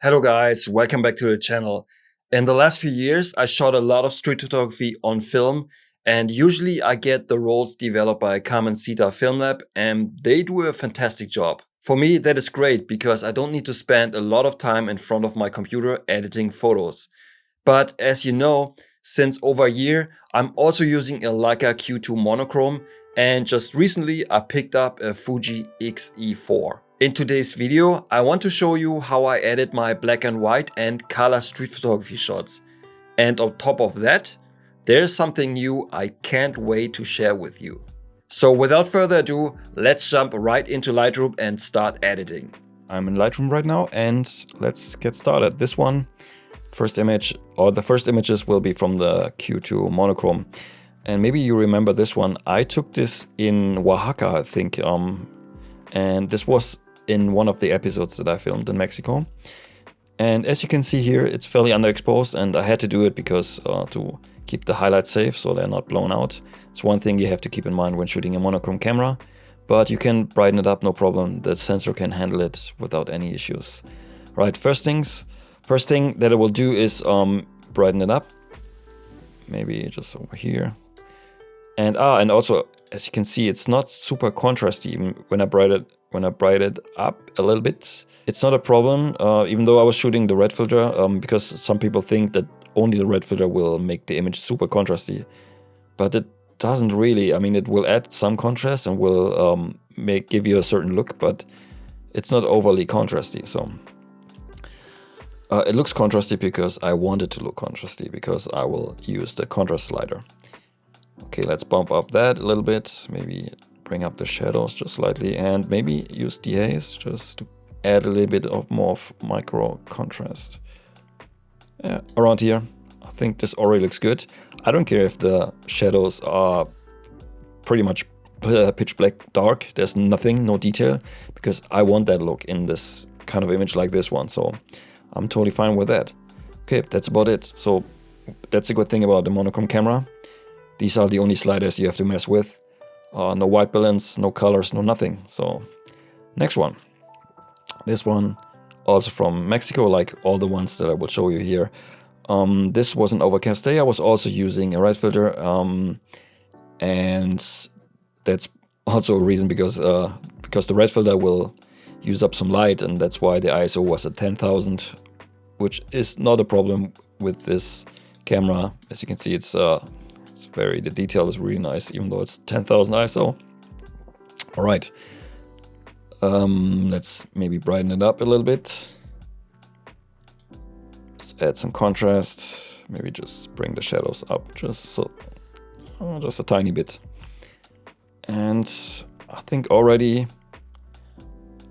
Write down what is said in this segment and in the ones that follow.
Hello guys, welcome back to the channel. In the last few years, I shot a lot of street photography on film, and usually I get the rolls developed by Carmen Sita Film Lab, and they do a fantastic job. For me, that is great because I don't need to spend a lot of time in front of my computer editing photos. But as you know, since over a year, I'm also using a Leica Q2 Monochrom, and just recently I picked up a Fuji X-E4. In today's video, I want to show you how I edit my black and white and color street photography shots. And on top of that, there's something new I can't wait to share with you. So without further ado, let's jump right into Lightroom and start editing. I'm in Lightroom right now and let's get started. This one, first image, or the first images will be from the Q2 Monochrom. And maybe you remember this one. I took this in Oaxaca, I think, and this was in one of the episodes that I filmed in Mexico. And as you can see here, it's fairly underexposed, and I had to do it because to keep the highlights safe so they're not blown out. It's one thing you have to keep in mind when shooting a monochrome camera, but you can brighten it up, no problem. The sensor can handle it without any issues. Right, first thing that I will do is brighten it up. Maybe just over here. And also, as you can see, it's not super contrasty even when I brighten it up a little bit. It's not a problem, even though I was shooting the red filter, because some people think that only the red filter will make the image super contrasty. But it doesn't really. I mean, it will add some contrast and will give you a certain look, but it's not overly contrasty. So it looks contrasty because I want it to look contrasty, because I will use the contrast slider. Okay, let's bump up that a little bit, maybe bring up the shadows just slightly, and maybe use DAs just to add a little bit of more of micro contrast. Yeah, around here, I think this already looks good. I don't care if the shadows are pretty much pitch black dark, there's nothing, no detail, because I want that look in this kind of image like this one, so I'm totally fine with that. Okay, that's about it. So that's a good thing about the monochrome camera. These are the only sliders you have to mess with. No white balance, no colors, no nothing. So next one. This one also from Mexico, like all the ones that I will show you here. This was an overcast day. I was also using a red filter. And that's also a reason because the red filter will use up some light, and that's why the ISO was at 10,000, which is not a problem with this camera. As you can see, the detail is really nice, even though it's 10,000 ISO. All right, let's maybe brighten it up a little bit. Let's add some contrast. Maybe just bring the shadows up just a tiny bit. And I think already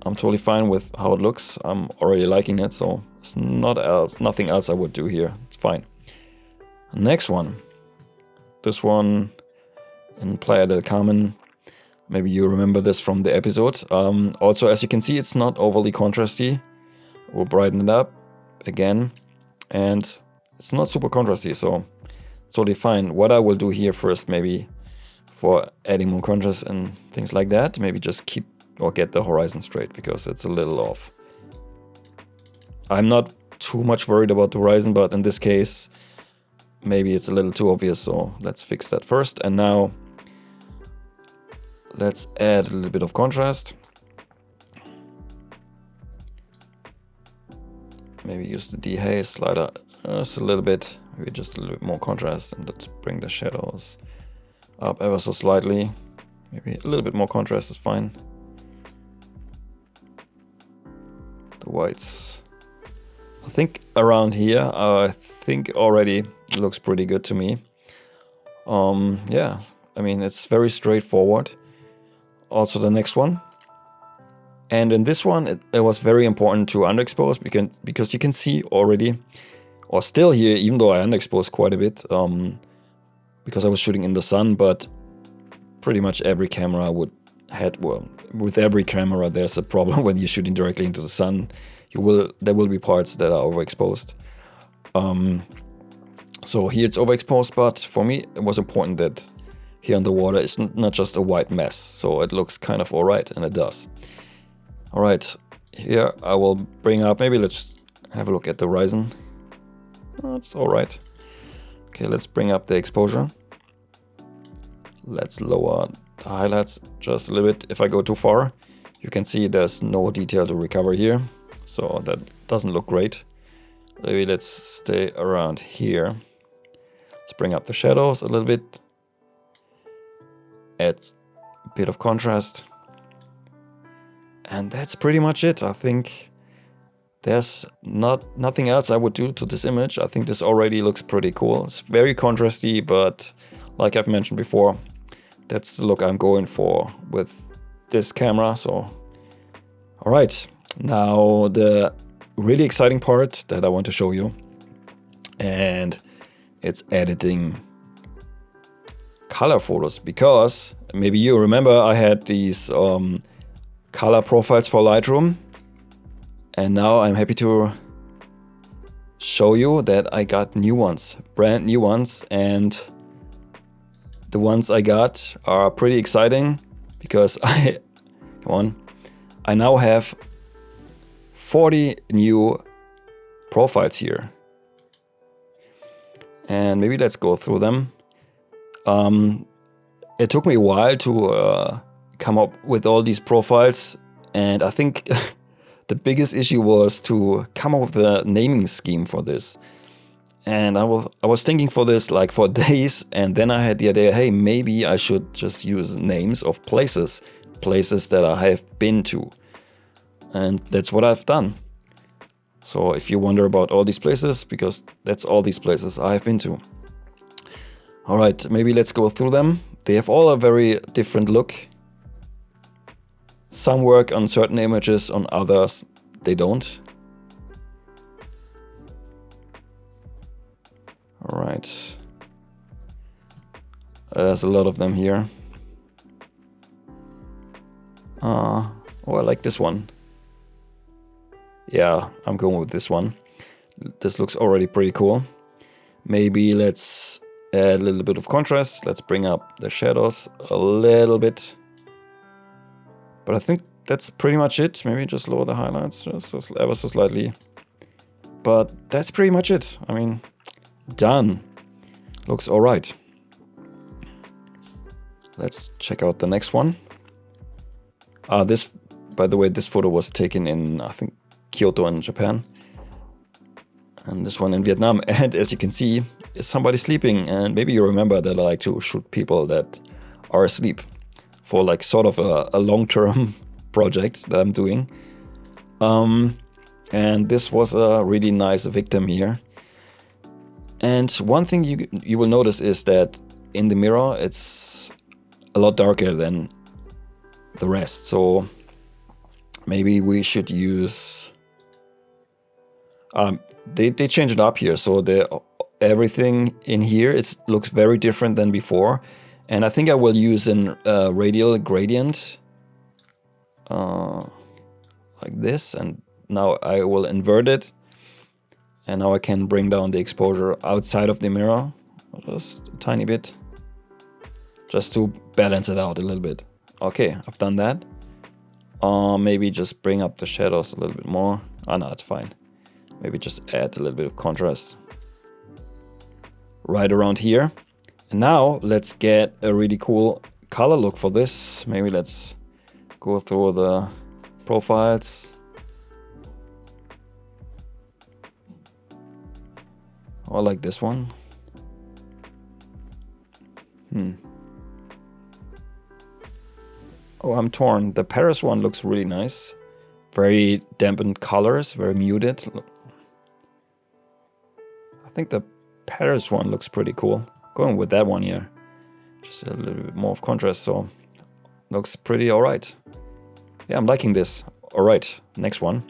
I'm totally fine with how it looks. I'm already liking it, so it's nothing else I would do here. It's fine. Next one. This one in Playa del Carmen. Maybe you remember this from the episode. Also, as you can see, it's not overly contrasty. We'll brighten it up again. And it's not super contrasty, so it's totally fine. What I will do here first, maybe for adding more contrast and things like that, maybe just get the horizon straight, because it's a little off. I'm not too much worried about the horizon, but in this case, maybe it's a little too obvious, so let's fix that first. And now let's add a little bit of contrast. Maybe use the dehaze slider just a little bit, maybe just a little bit more contrast, and let's bring the shadows up ever so slightly. Maybe a little bit more contrast is fine. The whites, I think around here, I think already looks pretty good to me. Yeah, I mean, it's very straightforward. Also the next one. And in this one, it was very important to underexpose, because you can see already, or still here, even though I underexposed quite a bit, because I was shooting in the sun, but pretty much every camera with every camera there's a problem when you're shooting directly into the sun. There will be parts that are overexposed. So here it's overexposed, but for me it was important that here on the water it's not just a white mess, so it looks kind of alright, and it does. Alright, here I will bring up, maybe let's Have a look at the horizon. Oh, it's all right. Okay, let's bring up the exposure. Let's lower the highlights just a little bit. If I go too far, you can see there's no detail to recover here. So that doesn't look great. Maybe let's stay around here. Let's bring up the shadows a little bit. Add a bit of contrast. And that's pretty much it. I think there's nothing else I would do to this image. I think this already looks pretty cool. It's very contrasty, but like I've mentioned before, that's the look I'm going for with this camera. So, all right, now the really exciting part that I want to show you, and it's editing color photos, because maybe you remember I had these color profiles for Lightroom, and now I'm happy to show you that I got new ones, brand new ones, and the ones I got are pretty exciting because I now have 40 new profiles here. And maybe let's go through them. It took me a while to come up with all these profiles, and I think the biggest issue was to come up with a naming scheme for this. And I was thinking for this like for days, and then I had the idea, hey, maybe I should just use names of places that I have been to. And that's what I've done. So if you wonder about all these places, because that's all these places I have been to. All right, maybe let's go through them. They have all a very different look. Some work on certain images, on others they don't. All right. There's a lot of them here. Oh, I like this one. Yeah, I'm going with this one. This looks already pretty cool. Maybe let's add a little bit of contrast. Let's bring up the shadows a little bit. But I think that's pretty much it. Maybe just lower the highlights just ever so slightly. But that's pretty much it. I mean, done. Looks all right. Let's check out the next one. This, by the way, this photo was taken in, I think, Kyoto in Japan. And this one in Vietnam. And as you can see, is somebody sleeping. And maybe you remember that I like to shoot people that are asleep for like sort of a long-term project that I'm doing. And this was a really nice victim here. And one thing you will notice is that in the mirror, it's a lot darker than the rest. So maybe we should use... they changed it up here. So everything in here, looks very different than before. And I think I will use a radial gradient like this. And now I will invert it. And now I can bring down the exposure outside of the mirror, just a tiny bit, just to balance it out a little bit. Okay, I've done that. Maybe just bring up the shadows a little bit more. Oh no, it's fine. Maybe just add a little bit of contrast right around here. And now let's get a really cool color look for this. Maybe let's go through the profiles. I like this one. Oh, I'm torn. The Paris one looks really nice. Very dampened colors, very muted. I think the Paris one looks pretty cool. Going with that one here. Just a little bit more of contrast, so looks pretty alright. Yeah, I'm liking this. Alright, next one.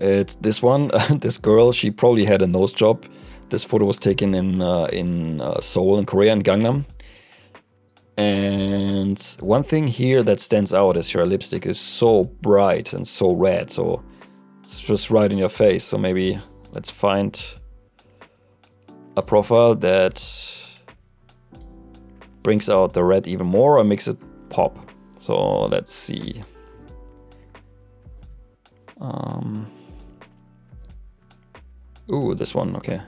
It's this one. This girl, she probably had a nose job. This photo was taken in Seoul in Korea, in Gangnam. And one thing here that stands out is her lipstick is so bright and so red. So it's just right in your face. So maybe let's find a profile that brings out the red even more or makes it pop. So let's see. Ooh, this one, okay.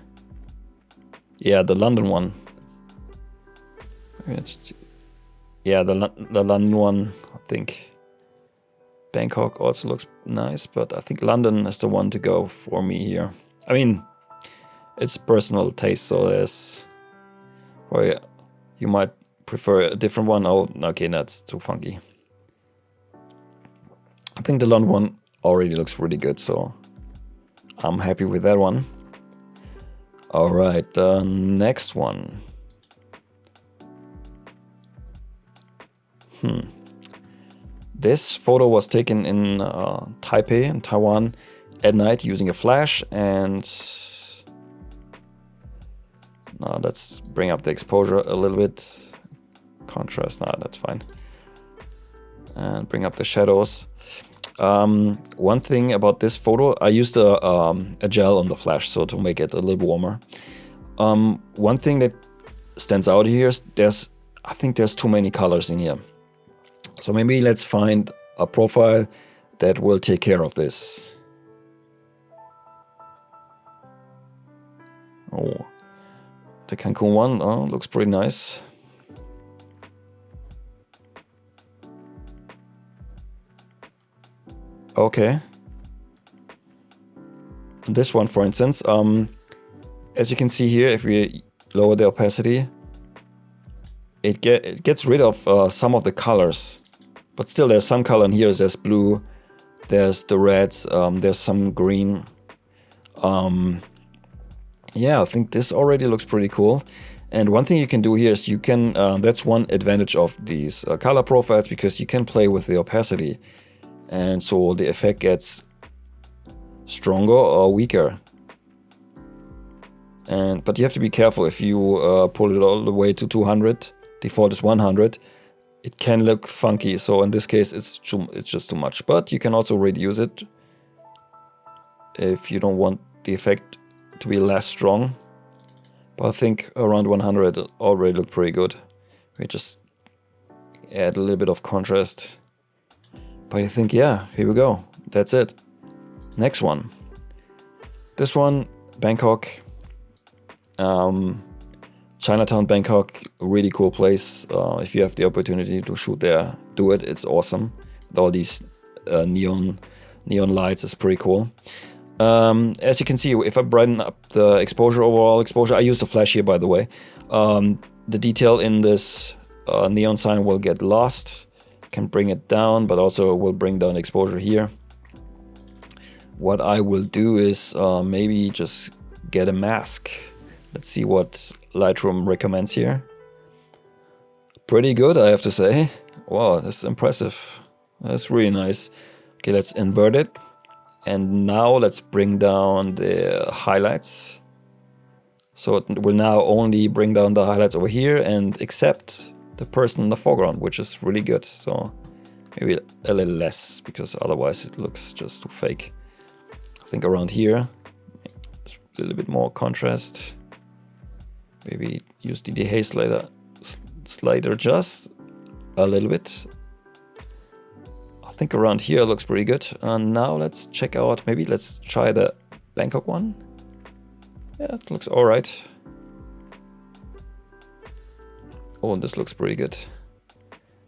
Yeah, the London one. Yeah, the London one, I think. Bangkok also looks nice, but I think London is the one to go for me here. I mean, it's personal taste, so there's... Well, yeah, you might prefer a different one. Oh, okay, that's too funky. I think the London one already looks really good, so I'm happy with that one. Alright, the next one. This photo was taken in Taipei, in Taiwan, at night using a flash, and now let's bring up the exposure a little bit. Contrast, that's fine. And bring up the shadows. One thing about this photo, I used a gel on the flash, so to make it a little warmer. One thing that stands out here is I think there's too many colors in here. So maybe let's find a profile that will take care of this. Oh, the Cancun one looks pretty nice. Okay. This one, for instance, as you can see here, if we lower the opacity, it gets rid of some of the colors. But still, there's some color in here. There's blue, there's the reds, there's some green. Yeah, I think this already looks pretty cool. And one thing you can do here is you can, that's one advantage of these color profiles, because you can play with the opacity. And so the effect gets stronger or weaker. But you have to be careful. If you pull it all the way to 200, default is 100, it can look funky. So in this case, it's just too much. But you can also reduce it if you don't want the effect to be less strong. But I think around 100 already look pretty good. We just add a little bit of contrast. But I think, yeah, here we go. That's it. Next one. This one, Bangkok. Chinatown, Bangkok, really cool place. If you have the opportunity to shoot there, do it. It's awesome. With all these neon lights, it's pretty cool. As you can see, if I brighten up the exposure, overall exposure, I use the flash here, by the way. The detail in this neon sign will get lost. Can bring it down, but also will bring down exposure here. What I will do is maybe just get a mask. Let's see what Lightroom recommends here. Pretty good, I have to say. Wow, that's impressive. That's really nice. Okay, let's invert it. And now let's bring down the highlights. So it will now only bring down the highlights over here and accept the person in the foreground, which is really good. So maybe a little less, because otherwise it looks just too fake. I think around here, a little bit more contrast. Maybe use the dehaze slider just a little bit. I think around here looks pretty good. And now let's check out, maybe let's try the Bangkok one. Yeah, it looks all right. Oh, this looks pretty good.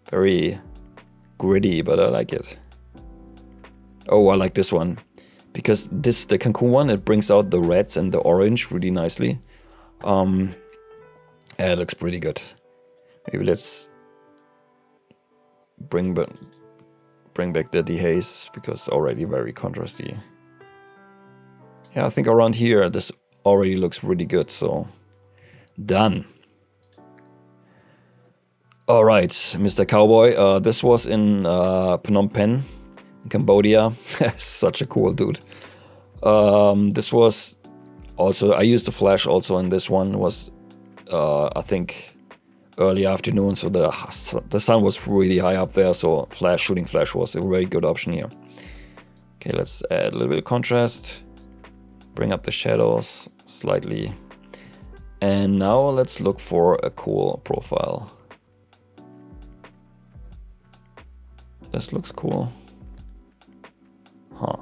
Very gritty, but I like it. Oh, I like this one. Because the Cancun one, it brings out the reds and the orange really nicely. Yeah, it looks pretty good. Maybe let's bring back the dehaze, because it's already very contrasty. Yeah, I think around here, this already looks really good, so done. All right, Mr. Cowboy. This was in Phnom Penh, in Cambodia. Such a cool dude. This was also, I used the flash also in this one. Was I think early afternoon, so the sun was really high up there. So shooting flash was a very good option here. Okay, let's add a little bit of contrast. Bring up the shadows slightly. And now let's look for a cool profile. This looks cool. Huh.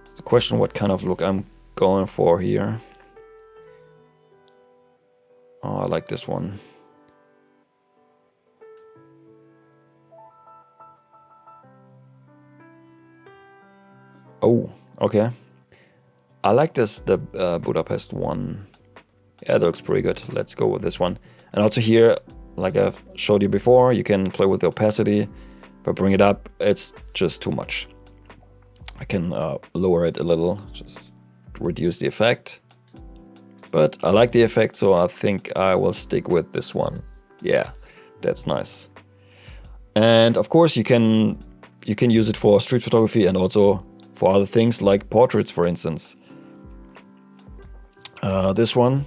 It's the question what kind of look I'm going for here? Oh, I like this one. Oh, okay. I like this, the Budapest one. Yeah, that looks pretty good. Let's go with this one. And also here, like I've showed you before, you can play with the opacity. If I bring it up, it's just too much. I can lower it a little, just reduce the effect. But I like the effect, so I think I will stick with this one. Yeah, that's nice. And of course, you can use it for street photography and also for other things like portraits, for instance. This one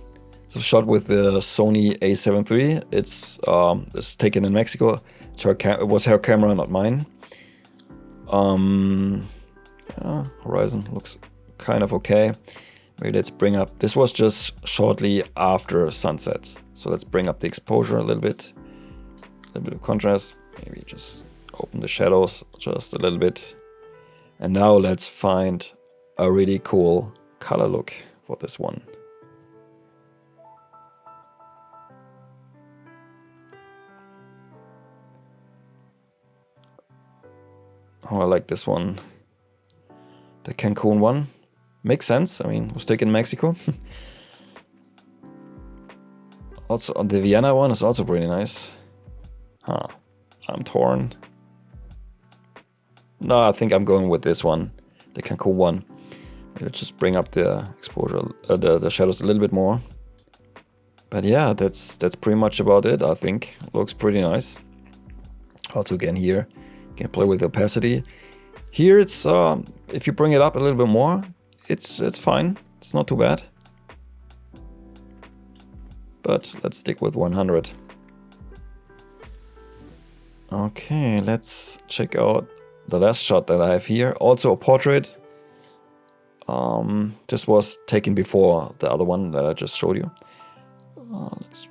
is shot with the Sony A7 III. It's taken in Mexico. It was her camera, not mine. Horizon looks kind of okay. Maybe let's bring up. This was just shortly after sunset, so let's bring up the exposure a little bit of contrast. Maybe just open the shadows just a little bit. And now let's find a really cool color look for this one. Oh, I like this one. The Cancun one. Makes sense. I mean, it was taken in Mexico. Also, on the Vienna one is also pretty nice. Huh. I'm torn. No, I think I'm going with this one. The Cancun one. Let's just bring up the exposure, the shadows a little bit more. But yeah, that's pretty much about it, I think. Looks pretty nice. Also again here, you can play with the opacity. Here it's, if you bring it up a little bit more, it's fine. It's not too bad. But let's stick with 100. Okay, let's check out the last shot that I have here. Also a portrait. This was taken before the other one that I just showed you. Let's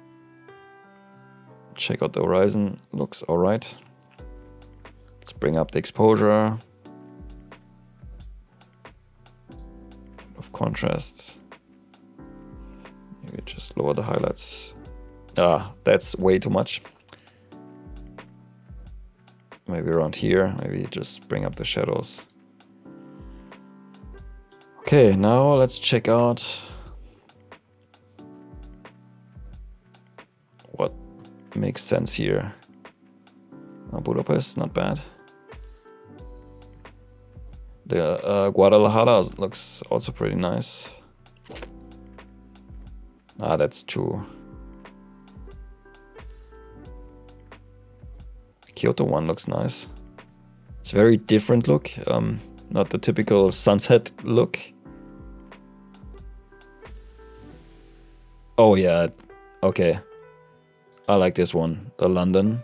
check out the horizon. Looks alright. Let's bring up the exposure. Of contrast. Maybe just lower the highlights. That's way too much. Maybe around here. Maybe just bring up the shadows. Okay, now let's check out what makes sense here. Budapest, not bad. The Guadalajara looks also pretty nice. That's true. Kyoto one looks nice. It's a very different look. Not the typical sunset look. Oh yeah, okay. I like this one, the London.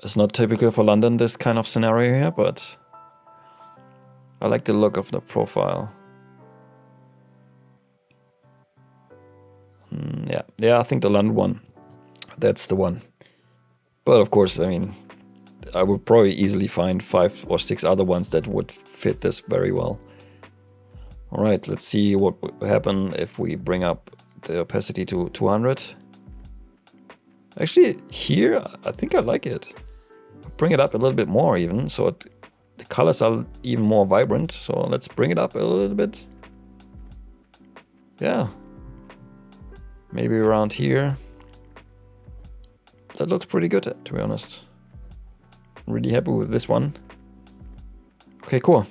It's not typical for London, this kind of scenario here, but I like the look of the profile. Yeah, I think the London one, that's the one. But of course, I mean, I would probably easily find 5 or 6 other ones that would fit this very well. All right, let's see what would happen if we bring up the opacity to 200. Actually, here, I think I like it. Bring it up a little bit more even, so the colors are even more vibrant. So let's bring it up a little bit. Yeah. Maybe around here. That looks pretty good, to be honest. Really happy with this one. Okay, cool.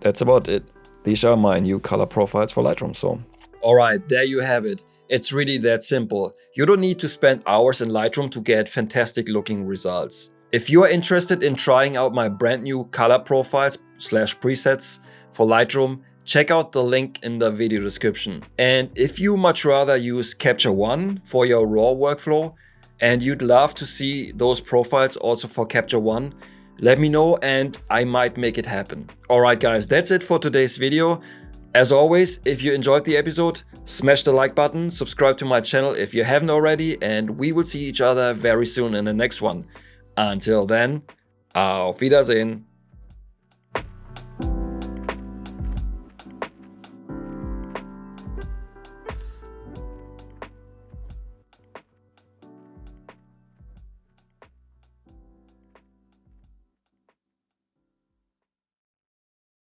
That's about it. These are my new color profiles for Lightroom, so. Alright, there you have it. It's really that simple. You don't need to spend hours in Lightroom to get fantastic looking results. If you are interested in trying out my brand new color profiles / presets for Lightroom, check out the link in the video description. And if you much rather use Capture One for your RAW workflow, and you'd love to see those profiles also for Capture One, let me know and I might make it happen. Alright guys, that's it for today's video. As always, if you enjoyed the episode, smash the like button, subscribe to my channel if you haven't already, and we will see each other very soon in the next one. Until then, auf Wiedersehen.